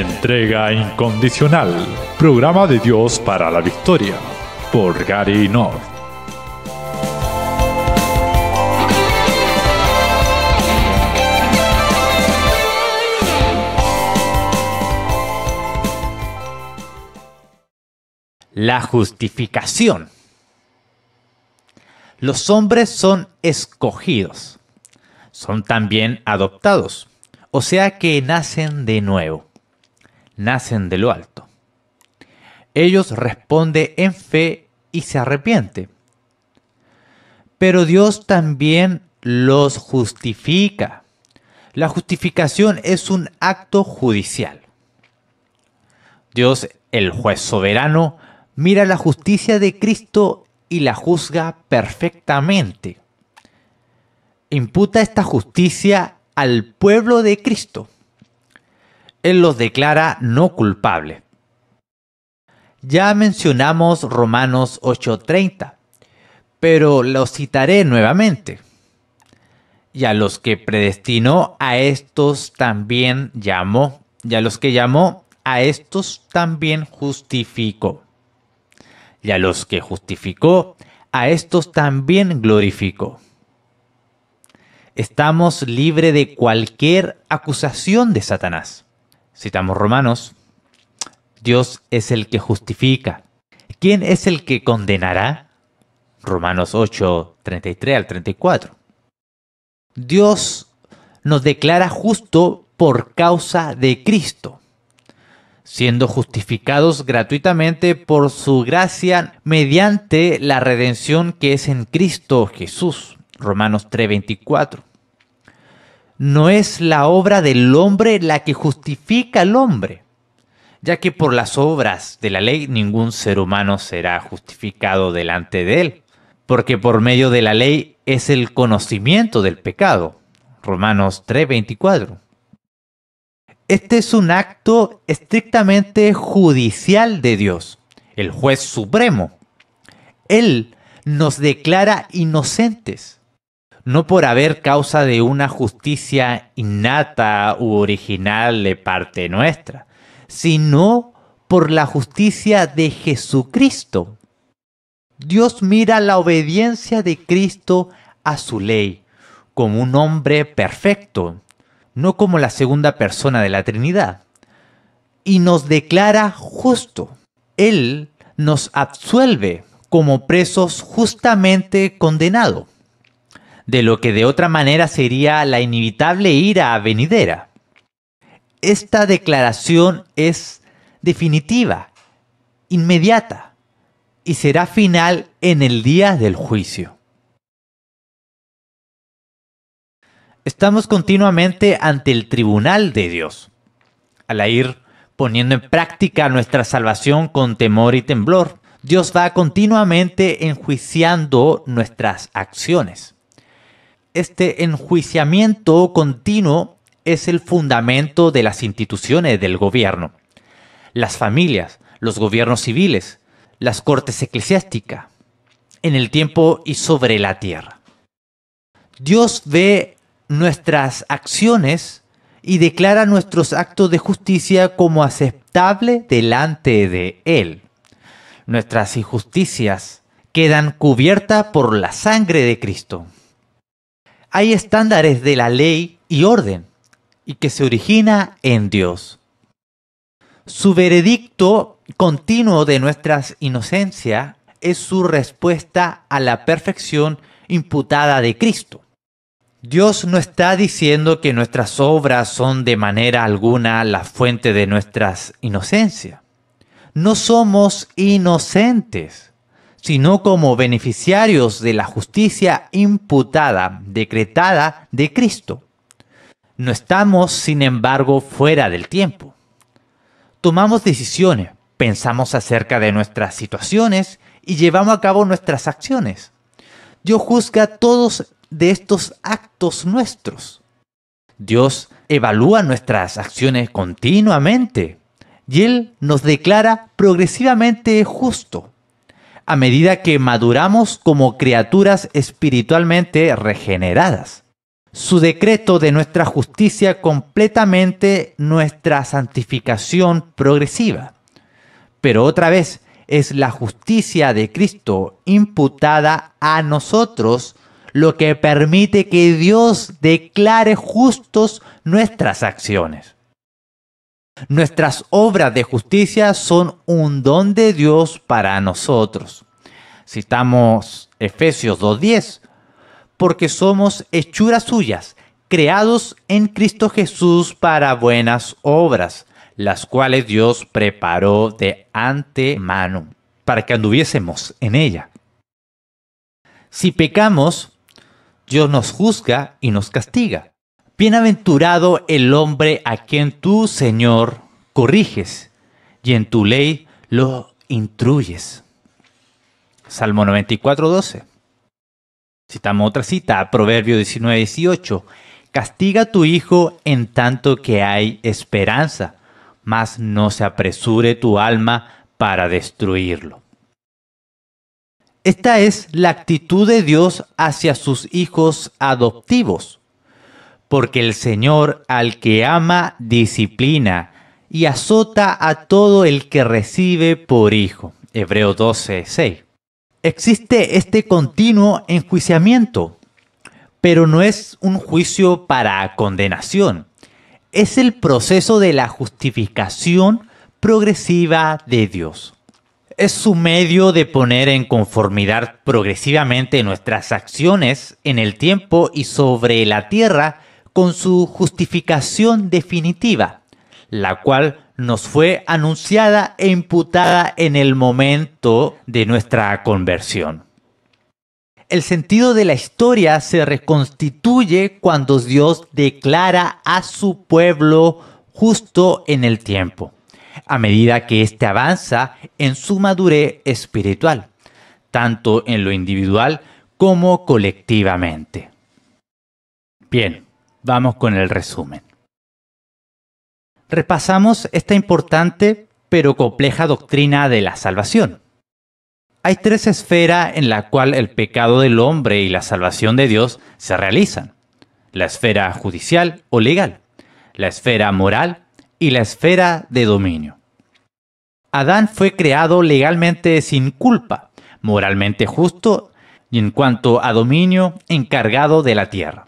Entrega incondicional. Programa de Dios para la victoria. Por Gary North. La justificación. Los hombres son escogidos. Son también adoptados. O sea que nacen de nuevo. Nacen de lo alto. Ellos responden en fe y se arrepienten. Pero Dios también los justifica. La justificación es un acto judicial. Dios, el juez soberano, mira la justicia de Cristo y la juzga perfectamente. Imputa esta justicia al pueblo de Cristo. Él los declara no culpables. Ya mencionamos Romanos 8:30, pero lo citaré nuevamente. Y a los que predestinó, a estos también llamó. Y a los que llamó, a estos también justificó. Y a los que justificó, a estos también glorificó. Estamos libres de cualquier acusación de Satanás. Citamos Romanos. Dios es el que justifica. ¿Quién es el que condenará? Romanos 8:33 al 34. Dios nos declara justo por causa de Cristo, siendo justificados gratuitamente por su gracia mediante la redención que es en Cristo Jesús. Romanos 3:24. No es la obra del hombre la que justifica al hombre, ya que por las obras de la ley ningún ser humano será justificado delante de él, porque por medio de la ley es el conocimiento del pecado. Romanos 3:24. Este es un acto estrictamente judicial de Dios, el juez supremo. Él nos declara inocentes, no por haber causa de una justicia innata u original de parte nuestra, sino por la justicia de Jesucristo. Dios mira la obediencia de Cristo a su ley como un hombre perfecto, no como la segunda persona de la Trinidad, y nos declara justo. Él nos absuelve como presos justamente condenados, de lo que de otra manera sería la inevitable ira venidera. Esta declaración es definitiva, inmediata, y será final en el día del juicio. Estamos continuamente ante el tribunal de Dios. Al ir poniendo en práctica nuestra salvación con temor y temblor, Dios va continuamente enjuiciando nuestras acciones. Este enjuiciamiento continuo es el fundamento de las instituciones del gobierno, las familias, los gobiernos civiles, las cortes eclesiásticas, en el tiempo y sobre la tierra. Dios ve nuestras acciones y declara nuestros actos de justicia como aceptable delante de Él. Nuestras injusticias quedan cubiertas por la sangre de Cristo. Hay estándares de la ley y orden, y que se origina en Dios. Su veredicto continuo de nuestra inocencia es su respuesta a la perfección imputada de Cristo. Dios no está diciendo que nuestras obras son de manera alguna la fuente de nuestra inocencia. No somos inocentes, sino como beneficiarios de la justicia imputada, decretada de Cristo. No estamos, sin embargo, fuera del tiempo. Tomamos decisiones, pensamos acerca de nuestras situaciones y llevamos a cabo nuestras acciones. Dios juzga todos de estos actos nuestros. Dios evalúa nuestras acciones continuamente y Él nos declara progresivamente justo a medida que maduramos como criaturas espiritualmente regeneradas. su decreto de nuestra justicia completamente nuestra santificación progresiva. Pero otra vez, es la justicia de Cristo imputada a nosotros lo que permite que Dios declare justos nuestras acciones. Nuestras obras de justicia son un don de Dios para nosotros. Citamos Efesios 2:10, porque somos hechuras suyas, creados en Cristo Jesús para buenas obras, las cuales Dios preparó de antemano, para que anduviésemos en ella. Si pecamos, Dios nos juzga y nos castiga. Bienaventurado el hombre a quien tú, Señor, corriges, y en tu ley lo instruyes. Salmo 94:12. Citamos otra cita, Proverbio 19:18. Castiga a tu hijo en tanto que hay esperanza, mas no se apresure tu alma para destruirlo. Esta es la actitud de Dios hacia sus hijos adoptivos, porque el Señor al que ama disciplina y azota a todo el que recibe por hijo. Hebreos 12:6. Existe este continuo enjuiciamiento, pero no es un juicio para condenación. Es el proceso de la justificación progresiva de Dios. Es su medio de poner en conformidad progresivamente nuestras acciones en el tiempo y sobre la tierra con su justificación definitiva, la cual nos fue anunciada e imputada en el momento de nuestra conversión. El sentido de la historia se reconstituye cuando Dios declara a su pueblo justo en el tiempo, a medida que éste avanza en su madurez espiritual, tanto en lo individual como colectivamente. Bien, vamos con el resumen. Repasamos esta importante pero compleja doctrina de la salvación. Hay tres esferas en las cuales el pecado del hombre y la salvación de Dios se realizan: la esfera judicial o legal, la esfera moral y la esfera de dominio. Adán fue creado legalmente sin culpa, moralmente justo y en cuanto a dominio encargado de la tierra.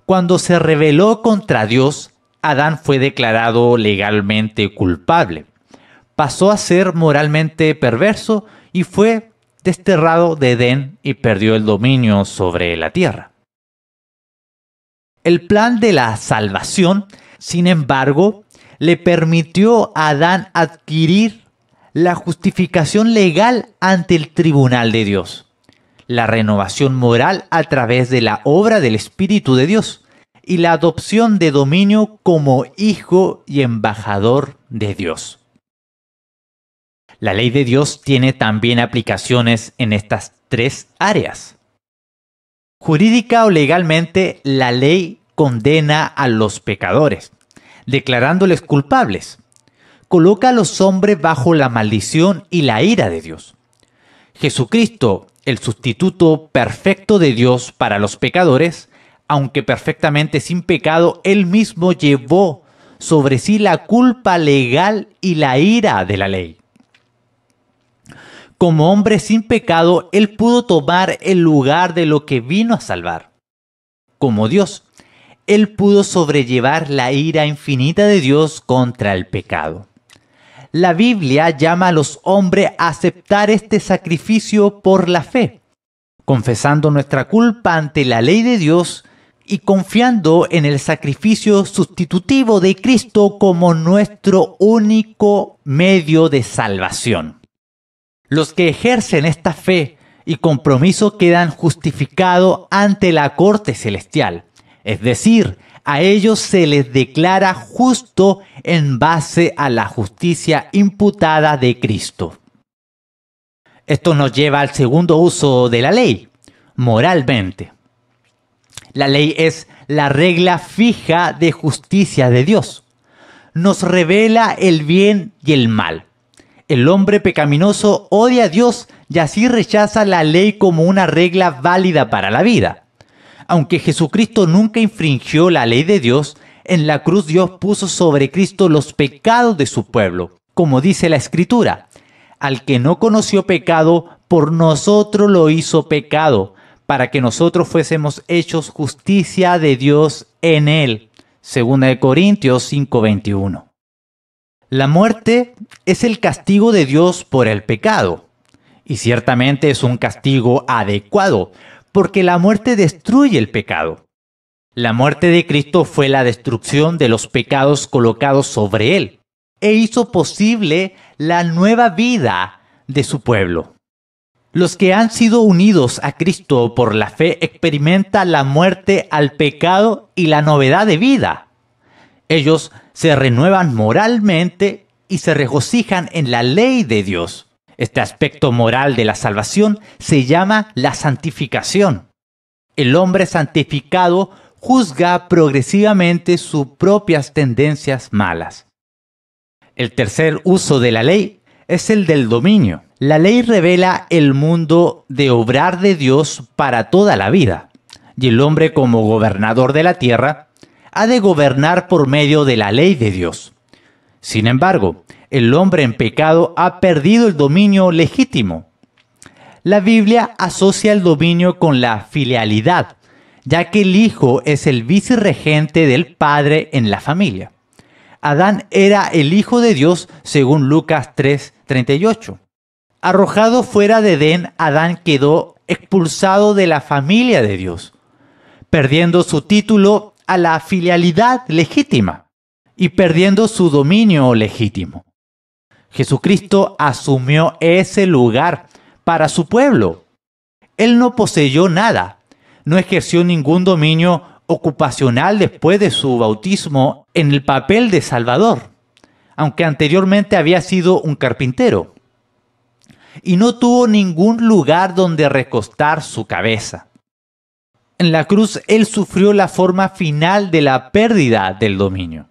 Cuando se rebeló contra Dios, Adán fue declarado legalmente culpable. Pasó a ser moralmente perverso y fue desterrado de Edén y perdió el dominio sobre la tierra. El plan de la salvación, sin embargo, le permitió a Adán adquirir la justificación legal ante el tribunal de Dios, la renovación moral a través de la obra del Espíritu de Dios y la adopción de dominio como hijo y embajador de Dios. La ley de Dios tiene también aplicaciones en estas tres áreas. Jurídica o legalmente, la ley condena a los pecadores, declarándoles culpables. Coloca a los hombres bajo la maldición y la ira de Dios. Jesucristo, el sustituto perfecto de Dios para los pecadores, aunque perfectamente sin pecado, él mismo llevó sobre sí la culpa legal y la ira de la ley. Como hombre sin pecado, él pudo tomar el lugar de lo que vino a salvar. Como Dios, él pudo sobrellevar la ira infinita de Dios contra el pecado. La Biblia llama a los hombres a aceptar este sacrificio por la fe, confesando nuestra culpa ante la ley de Dios y confiando en el sacrificio sustitutivo de Cristo como nuestro único medio de salvación. Los que ejercen esta fe y compromiso quedan justificados ante la corte celestial, es decir, a ellos se les declara justo en base a la justicia imputada de Cristo. Esto nos lleva al segundo uso de la ley, moralmente. La ley es la regla fija de justicia de Dios. Nos revela el bien y el mal. El hombre pecaminoso odia a Dios y así rechaza la ley como una regla válida para la vida. Aunque Jesucristo nunca infringió la ley de Dios, en la cruz Dios puso sobre Cristo los pecados de su pueblo. Como dice la Escritura, al que no conoció pecado, por nosotros lo hizo pecado, para que nosotros fuésemos hechos justicia de Dios en él. 2 Corintios 5:21. La muerte es el castigo de Dios por el pecado. Y ciertamente es un castigo adecuado, porque la muerte destruye el pecado. La muerte de Cristo fue la destrucción de los pecados colocados sobre él, e hizo posible la nueva vida de su pueblo. Los que han sido unidos a Cristo por la fe experimentan la muerte al pecado y la novedad de vida. Ellos se renuevan moralmente y se regocijan en la ley de Dios. Este aspecto moral de la salvación se llama la santificación. El hombre santificado juzga progresivamente sus propias tendencias malas. El tercer uso de la ley es el del dominio. La ley revela el mundo de obrar de Dios para toda la vida, y el hombre como gobernador de la tierra ha de gobernar por medio de la ley de Dios. Sin embargo, el hombre en pecado ha perdido el dominio legítimo. La Biblia asocia el dominio con la filialidad, ya que el hijo es el vicerregente del padre en la familia. Adán era el hijo de Dios según Lucas 3:38. Arrojado fuera de Edén, Adán quedó expulsado de la familia de Dios, perdiendo su título a la filialidad legítima y perdiendo su dominio legítimo. Jesucristo asumió ese lugar para su pueblo. Él no poseyó nada, no ejerció ningún dominio ocupacional después de su bautismo en el papel de Salvador, aunque anteriormente había sido un carpintero. Y no tuvo ningún lugar donde recostar su cabeza. En la cruz él sufrió la forma final de la pérdida del dominio.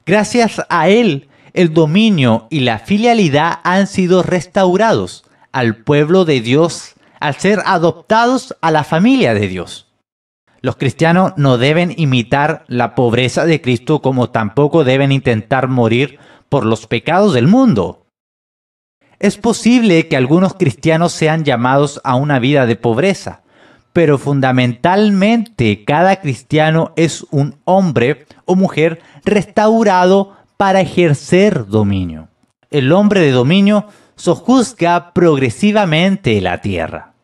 Gracias a él, el dominio y la filialidad han sido restaurados al pueblo de Dios al ser adoptados a la familia de Dios. Los cristianos no deben imitar la pobreza de Cristo, como tampoco deben intentar morir por los pecados del mundo. Es posible que algunos cristianos sean llamados a una vida de pobreza, pero fundamentalmente cada cristiano es un hombre o mujer restaurado para ejercer dominio. El hombre de dominio sojuzga progresivamente la tierra.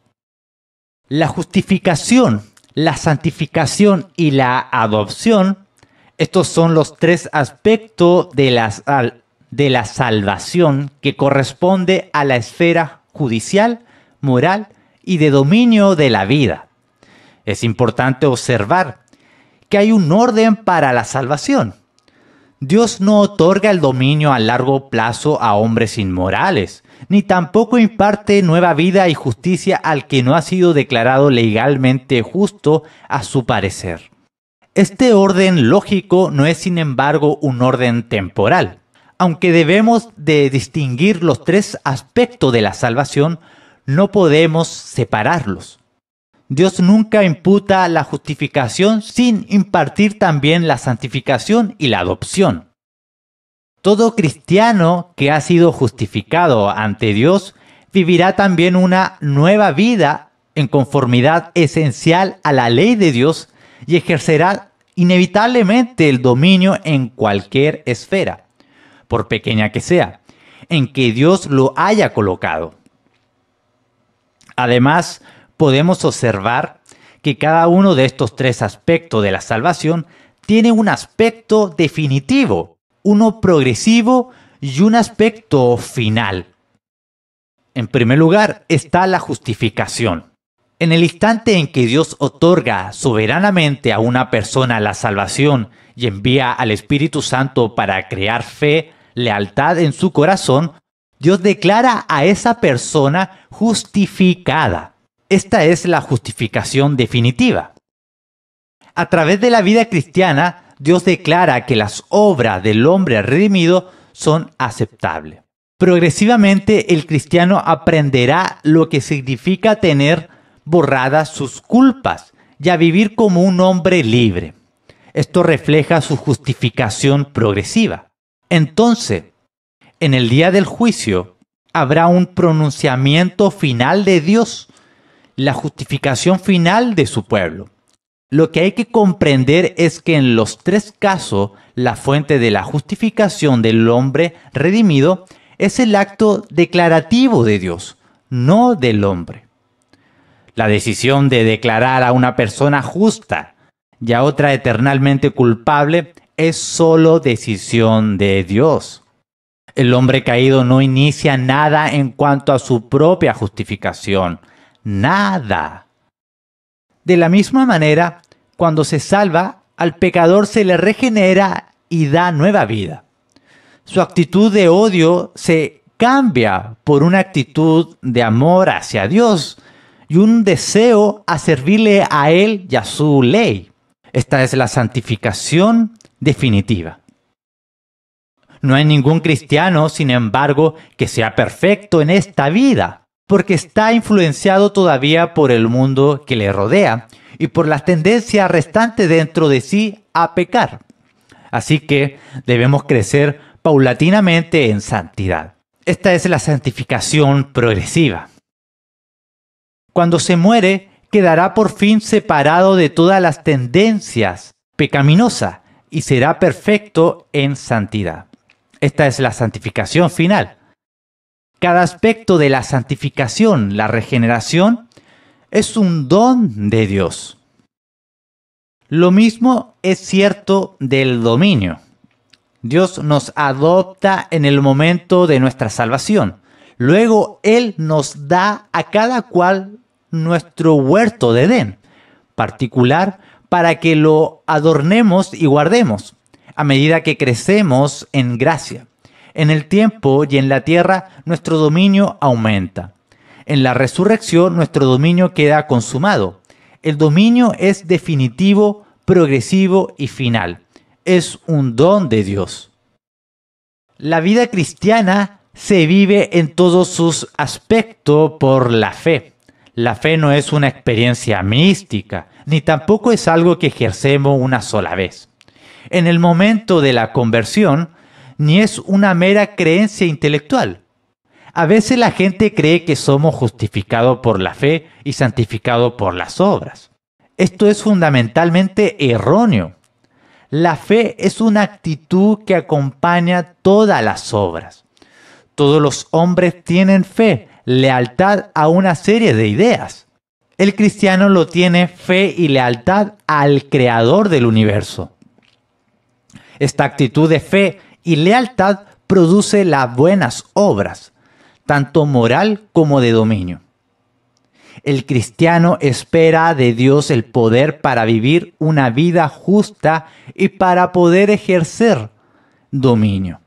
La justificación, la santificación y la adopción, estos son los tres aspectos de la salvación que corresponde a la esfera judicial, moral y de dominio de la vida. Es importante observar que hay un orden para la salvación. Dios no otorga el dominio a largo plazo a hombres inmorales, ni tampoco imparte nueva vida y justicia al que no ha sido declarado legalmente justo a su parecer. Este orden lógico no es, sin embargo, un orden temporal. Aunque debemos de distinguir los tres aspectos de la salvación, no podemos separarlos. Dios nunca imputa la justificación sin impartir también la santificación y la adopción. Todo cristiano que ha sido justificado ante Dios vivirá también una nueva vida en conformidad esencial a la ley de Dios y ejercerá inevitablemente el dominio en cualquier esfera, por pequeña que sea, en que Dios lo haya colocado. Además, podemos observar que cada uno de estos tres aspectos de la salvación tiene un aspecto definitivo, uno progresivo y un aspecto final. En primer lugar está la justificación. En el instante en que Dios otorga soberanamente a una persona la salvación y envía al Espíritu Santo para crear fe, lealtad en su corazón, Dios declara a esa persona justificada. Esta es la justificación definitiva. A través de la vida cristiana, Dios declara que las obras del hombre redimido son aceptables. Progresivamente, el cristiano aprenderá lo que significa tener borradas sus culpas y a vivir como un hombre libre. Esto refleja su justificación progresiva. Entonces, en el día del juicio, habrá un pronunciamiento final de Dios, la justificación final de su pueblo. Lo que hay que comprender es que en los tres casos, la fuente de la justificación del hombre redimido es el acto declarativo de Dios, no del hombre. La decisión de declarar a una persona justa y a otra eternamente culpable es solo decisión de Dios. El hombre caído no inicia nada en cuanto a su propia justificación. Nada. De la misma manera, cuando se salva, al pecador se le regenera y da nueva vida. Su actitud de odio se cambia por una actitud de amor hacia Dios y un deseo a servirle a Él y a su ley. Esta es la santificación definitiva. No hay ningún cristiano, sin embargo, que sea perfecto en esta vida, porque está influenciado todavía por el mundo que le rodea y por las tendencias restantes dentro de sí a pecar. Así que debemos crecer paulatinamente en santidad. Esta es la santificación progresiva. Cuando se muere, quedará por fin separado de todas las tendencias pecaminosas y será perfecto en santidad. Esta es la santificación final. Cada aspecto de la santificación, la regeneración, es un don de Dios. Lo mismo es cierto del dominio. Dios nos adopta en el momento de nuestra salvación. Luego Él nos da a cada cual nuestro huerto de Edén, particular para que lo adornemos y guardemos, a medida que crecemos en gracia. En el tiempo y en la tierra nuestro dominio aumenta. En la resurrección nuestro dominio queda consumado. El dominio es definitivo, progresivo y final. Es un don de Dios. La vida cristiana se vive en todos sus aspectos por la fe. La fe no es una experiencia mística, ni tampoco es algo que ejercemos una sola vez. En el momento de la conversión, ni es una mera creencia intelectual. A veces la gente cree que somos justificados por la fe y santificados por las obras. Esto es fundamentalmente erróneo. La fe es una actitud que acompaña todas las obras. Todos los hombres tienen fe, lealtad a una serie de ideas. El cristiano lo tiene fe y lealtad al Creador del universo. Esta actitud de fe y lealtad produce las buenas obras, tanto moral como de dominio. El cristiano espera de Dios el poder para vivir una vida justa y para poder ejercer dominio.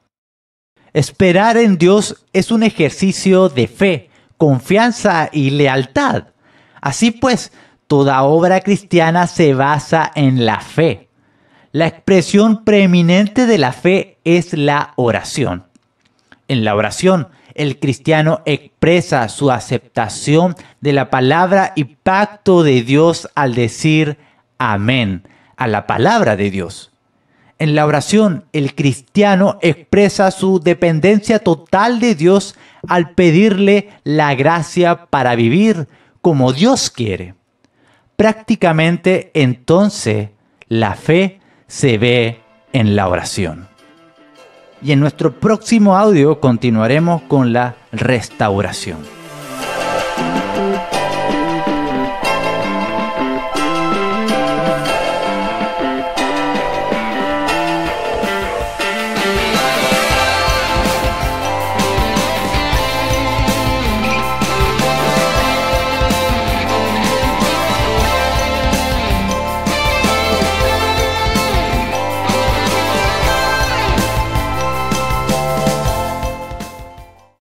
Esperar en Dios es un ejercicio de fe, confianza y lealtad. Así pues, toda obra cristiana se basa en la fe. La expresión preeminente de la fe es la oración. En la oración, el cristiano expresa su aceptación de la palabra y pacto de Dios al decir amén a la palabra de Dios. En la oración, el cristiano expresa su dependencia total de Dios al pedirle la gracia para vivir como Dios quiere. Prácticamente, entonces, la fe se ve en la oración. Y en nuestro próximo audio continuaremos con la restauración.